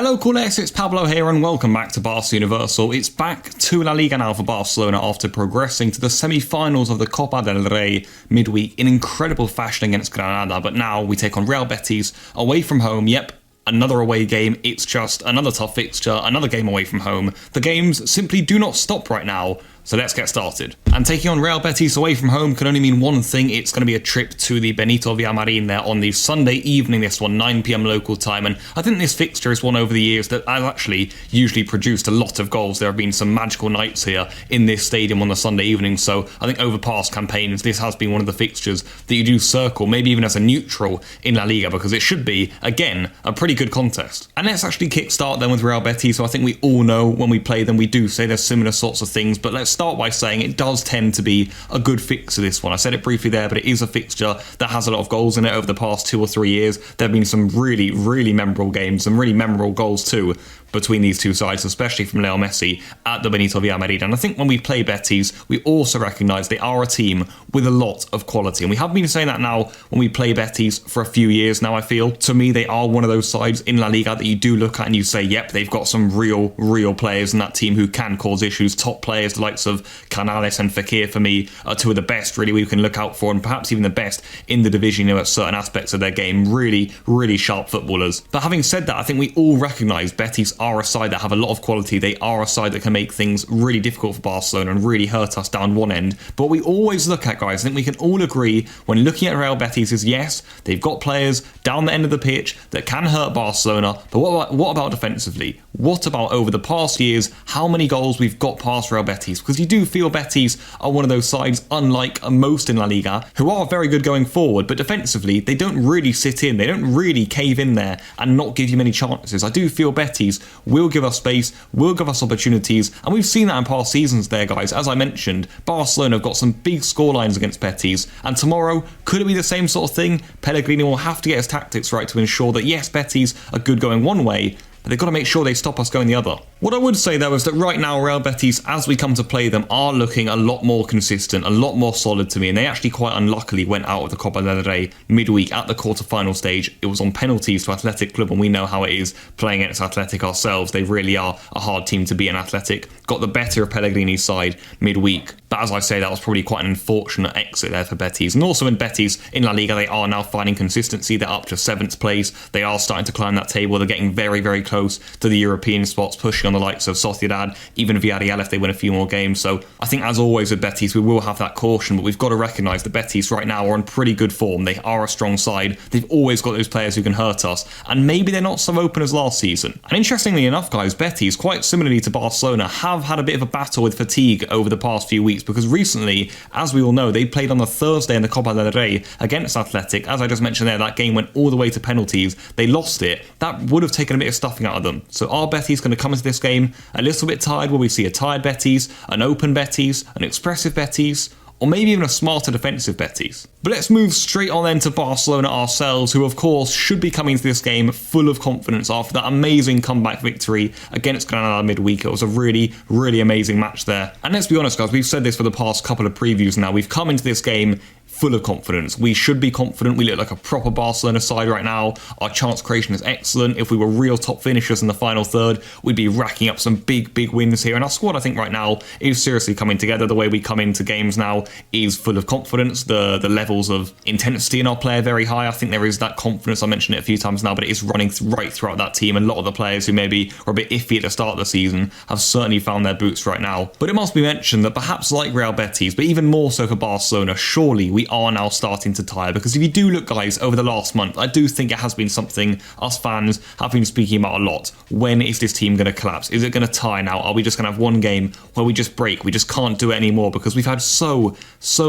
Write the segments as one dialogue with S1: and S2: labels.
S1: Hello Culers, it's Pablo here and welcome back to Barca Universal. It's back to La Liga now for Barcelona after progressing to the semi-finals of the Copa del Rey midweek in incredible fashion against Granada, but now we take on Real Betis away from home. Yep, another away game. It's just another tough fixture, another game away from home. The games simply do not stop right now. So let's get started. And taking on Real Betis away from home can only mean one thing. It's going to be a trip to the Benito Villamarín there on the Sunday evening, this one, 9 p.m. local time. And I think this fixture is one over the years that has actually usually produced a lot of goals. There have been some magical nights here in this stadium on the Sunday evening. So I think over past campaigns, this has been one of the fixtures that you do circle, maybe even as a neutral in La Liga, because it should be, again, a pretty good contest. And let's actually kickstart then with Real Betis. So I think we all know when we play them, we do say there's similar sorts of things, but let's start by saying it does tend to be a good fixture, this one. I said it briefly there, but it is a fixture that has a lot of goals in it over the past 2 or 3 years. There have been some really, really memorable games, some really memorable goals too between these two sides, especially from Leo Messi at the Benito Villamarín. And I think when we play Betis, we also recognise they are a team with a lot of quality. And we have been saying that now when we play Betis for a few years now, I feel. To me, they are one of those sides in La Liga that you do look at and you say, yep, they've got some real players in that team who can cause issues. Top players, the likes of Canales and Fekir, for me, are two of the best, really, we can look out for, and perhaps even the best in the division, at certain aspects of their game. Really sharp footballers. But having said that, I think we all recognise Betis are a side that have a lot of quality. They are a side that can make things really difficult for Barcelona and really hurt us down one end. But we always look at, guys, I think we can all agree when looking at Real Betis is, yes, they've got players down the end of the pitch that can hurt Barcelona, but what about defensively? What about over the past years, how many goals we've got past Real Betis? Because you do feel Betis are one of those sides, unlike most in La Liga, who are very good going forward, but defensively, they don't really sit in. They don't really cave in there and not give you many chances. I do feel Betis will give us space, will give us opportunities, and we've seen that in past seasons there, guys. As I mentioned, Barcelona have got some big scorelines against Betis, and tomorrow, could it be the same sort of thing? Pellegrini will have to get his tactics right to ensure that, yes, Betis are good going one way, but they've got to make sure they stop us going the other. What I would say though is that right now Real Betis, as we come to play them, are looking a lot more consistent, a lot more solid to me, and they actually quite unluckily went out of the Copa del Rey midweek at the quarter-final stage. It was on penalties to Athletic Club, and we know how it is playing against Athletic ourselves. They really are a hard team to beat, and Athletic got the better of Pellegrini's side midweek. But as I say, that was probably quite an unfortunate exit there for Betis. And also in Betis, in La Liga, they are now finding consistency. They're up to 7th place. They are starting to climb that table. They're getting very close to the European spots, pushing on the likes of Sociedad, even Villarreal if they win a few more games. So I think, as always with Betis, we will have that caution, but we've got to recognise that Betis right now are in pretty good form. They are a strong side. They've always got those players who can hurt us, and maybe they're not so open as last season. And interestingly enough, guys, Betis, quite similarly to Barcelona, have had a bit of a battle with fatigue over the past few weeks, because recently, as we all know, they played on the Thursday in the Copa del Rey against Athletic. As I just mentioned there, that game went all the way to penalties. They lost it. That would have taken a bit of stuffing out of them. So are Betis going to come into this game a little bit tired? Will we see a tired Betis, an open Betis, an expressive Betis, or maybe even a smarter defensive Betis? But let's move straight on then to Barcelona ourselves, who of course should be coming into this game full of confidence after that amazing comeback victory against Granada midweek. It was a really amazing match there. And let's be honest, guys, we've said this for the past couple of previews now. We've come into this game full of confidence. We should be confident. We look like a proper Barcelona side right now. Our chance creation is excellent. If we were real top finishers in the final third, we'd be racking up some big wins here. And our squad, I think, right now is seriously coming together. The way we come into games now is full of confidence. The levels of intensity in our play are very high. I think there is that confidence. I mentioned it a few times now, but it is running right throughout that team. And a lot of the players who maybe were a bit iffy at the start of the season have certainly found their boots right now. But it must be mentioned that perhaps like Real Betis, but even more so for Barcelona, surely we are now starting to tire, because if you do look, guys, over the last month, I do think it has been something us fans have been speaking about a lot. When is this team going to collapse? Is it going to tire now? Are we just going to have one game where we just break? We just can't do it anymore, because we've had so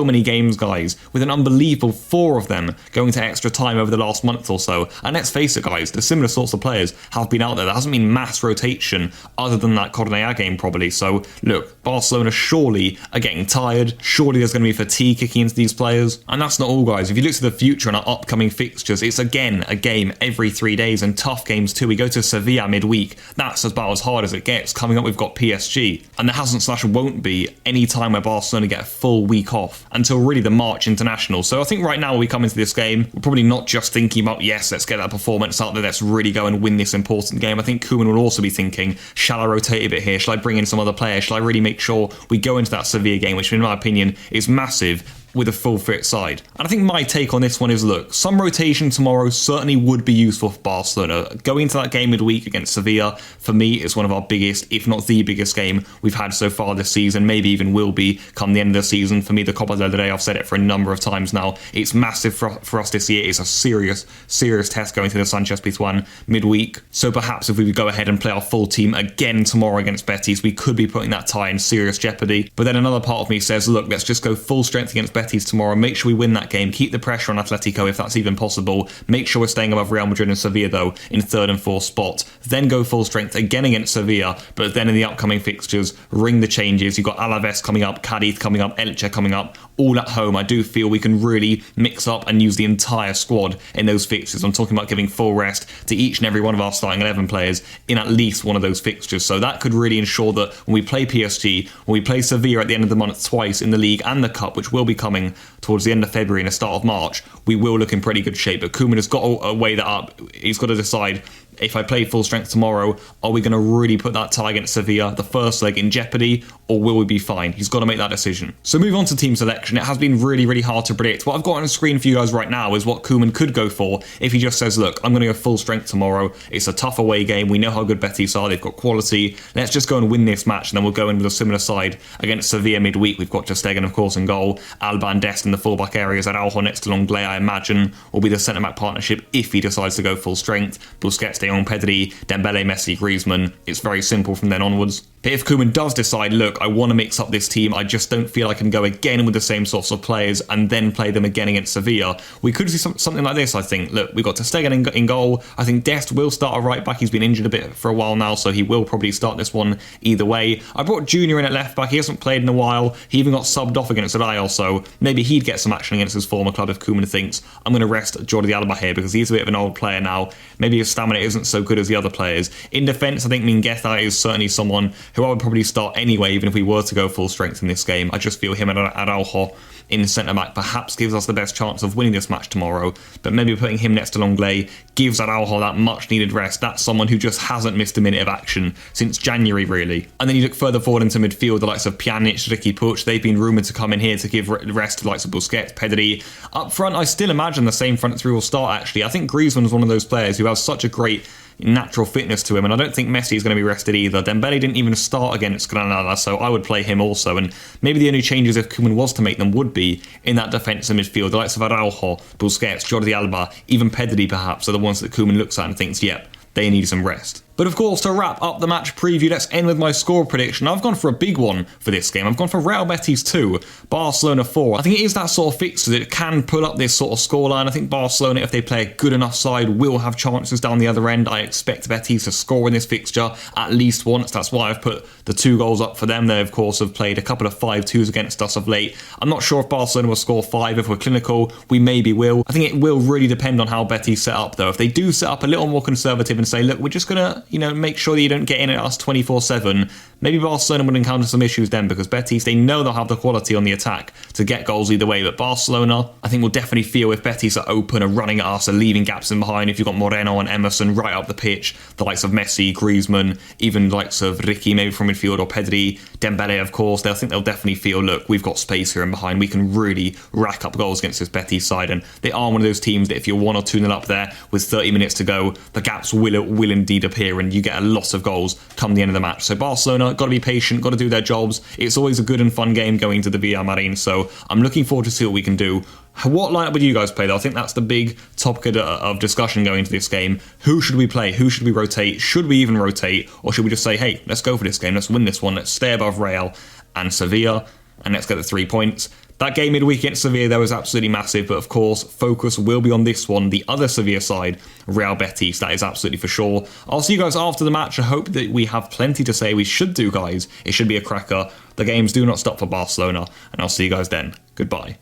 S1: many games, guys, with an unbelievable 4 of them going to extra time over the last month or so. And let's face it, guys, the similar sorts of players have been out there. There hasn't been mass rotation other than that Cornellà game probably. So look, Barcelona surely are getting tired. Surely there's going to be fatigue kicking into these players. players. And that's not all, guys. If you look to the future and our upcoming fixtures, it's again a game every 3 days, and tough games too. We go to Sevilla midweek. That's about as hard as it gets. Coming up, we've got PSG, and there hasn't / won't be any time where Barcelona get a full week off until really the March international. So I think right now we come into this game, we're probably not just thinking about, yes, let's get that performance out there, let's really go and win this important game. I think Koeman will also be thinking, shall I rotate a bit here? Shall I bring in some other players? Shall I really make sure we go into that Sevilla game, which in my opinion is massive, with a full fit side? And I think my take on this one is, look, some rotation tomorrow certainly would be useful for Barcelona. Going into that game midweek against Sevilla, for me, is one of our biggest, if not the biggest game we've had so far this season, maybe even will be come the end of the season. For me, the Copa del Rey, I've said it for a number of times now, it's massive for us this year. It's a serious test going to the Sanchez-Pizjuan midweek. So perhaps if we would go ahead and play our full team again tomorrow against Betis, we could be putting that tie in serious jeopardy. But then another part of me says, look, let's just go full strength against Betis tomorrow, make sure we win that game, keep the pressure on Atletico if that's even possible, make sure we're staying above Real Madrid and Sevilla though in 3rd and 4th spot, then go full strength again against Sevilla, but then in the upcoming fixtures, ring the changes. You've got Alaves coming up, Cadiz coming up, Elche coming up, all at home. I do feel we can really mix up and use the entire squad in those fixtures. I'm talking about giving full rest to each and every one of our starting 11 players in at least one of those fixtures, so that could really ensure that when we play PSG, when we play Sevilla at the end of the month twice in the League and the Cup, which will be coming towards the end of February and the start of March, we will look in pretty good shape. But Koeman has got to weigh that up. He's got to decide, if I play full strength tomorrow, are we going to really put that tie against Sevilla, the first leg, in jeopardy, or will we be fine? He's got to make that decision. So move on to team selection. It has been really hard to predict. What I've got on the screen for you guys right now is what Koeman could go for if he just says, look, I'm going to go full strength tomorrow. It's a tough away game. We know how good Betis are. They've got quality. Let's just go and win this match, and then we'll go in with a similar side against Sevilla midweek. We've got ter Stegen, of course, in goal. Alba and Dest in the fullback areas. Araujo next to Longley, I imagine, will be the centre-back partnership if he decides to go full strength. Busquets, De Jong, Pedri, Dembele, Messi, Griezmann. It's very simple from then onwards. But if Koeman does decide, look, I want to mix up this team, I just don't feel I can go again with the same sorts of players and then play them again against Sevilla, we could see something like this, I think. Look, we've got ter Stegen in goal. I think Dest will start a right back. He's been injured a bit for a while now, so he will probably start this one either way. I brought Junior in at left back. He hasn't played in a while. He even got subbed off against Real, so maybe he'd get some action against his former club if Koeman thinks, I'm going to rest Jordi Alba here because he's a bit of an old player now. Maybe his stamina isn't so good as the other players. In defence, I think Mingueza is certainly someone who I would probably start anyway, even if we were to go full strength in this game. I just feel him and Araujo in centre-back perhaps gives us the best chance of winning this match tomorrow, but maybe putting him next to Longley gives Araujo that much-needed rest. That's someone who just hasn't missed a minute of action since January, really. And then you look further forward into midfield, the likes of Pjanic, Ricky Puig, they've been rumoured to come in here to give rest to the likes of Busquets, Pedri. Up front, I still imagine the same front three will start, actually. I think Griezmann's one of those players who has such a great natural fitness to him, and I don't think Messi is going to be rested either. Dembele didn't even start against Granada, so I would play him also, and maybe the only changes if Koeman was to make them would be in that defensive midfield. The likes of Araujo, Busquets, Jordi Alba, even Pedri perhaps are the ones that Koeman looks at and thinks, yep, they need some rest. But of course, to wrap up the match preview, let's end with my score prediction. I've gone for a big one for this game. I've gone for Real Betis 2, Barcelona 4. I think it is that sort of fixture that can pull up this sort of scoreline. I think Barcelona, if they play a good enough side, will have chances down the other end. I expect Betis to score in this fixture at least once. That's why I've put the 2 goals up for them. They, of course, have played a couple of 5-2s against us of late. I'm not sure if Barcelona will score 5. If we're clinical, we maybe will. I think it will really depend on how Betis set up, though. If they do set up a little more conservative and say, look, we're just going to, make sure that you don't get in at us 24/7, maybe Barcelona would encounter some issues then, because Betis, they know they'll have the quality on the attack to get goals either way. But Barcelona, I think, will definitely feel if Betis are open, are running at us, are leaving gaps in behind. If you've got Moreno and Emerson right up the pitch, the likes of Messi, Griezmann, even the likes of Ricky maybe from midfield, or Pedri, Dembele, of course, I think they'll definitely feel, look, we've got space here in behind. We can really rack up goals against this Betis side, and they are one of those teams that if you're 1 or 2-0 up there with 30 minutes to go, the gaps will indeed appear, and you get a lot of goals come the end of the match. So Barcelona, got to be patient, got to do their jobs. It's always a good and fun game going to the Villamarín, so I'm looking forward to see what we can do. What lineup would you guys play though? I think that's the big topic of discussion going into this game. Who should we play? Who should we rotate? Should we even rotate? Or should we just say, hey, let's go for this game, let's win this one, let's stay above Real and Sevilla, and let's get the 3 points. That game midweek against Sevilla, that was absolutely massive, but of course, focus will be on this one, the other Sevilla side, Real Betis, that is absolutely for sure. I'll see you guys after the match. I hope that we have plenty to say. We should do, guys. It should be a cracker. The games do not stop for Barcelona, and I'll see you guys then. Goodbye.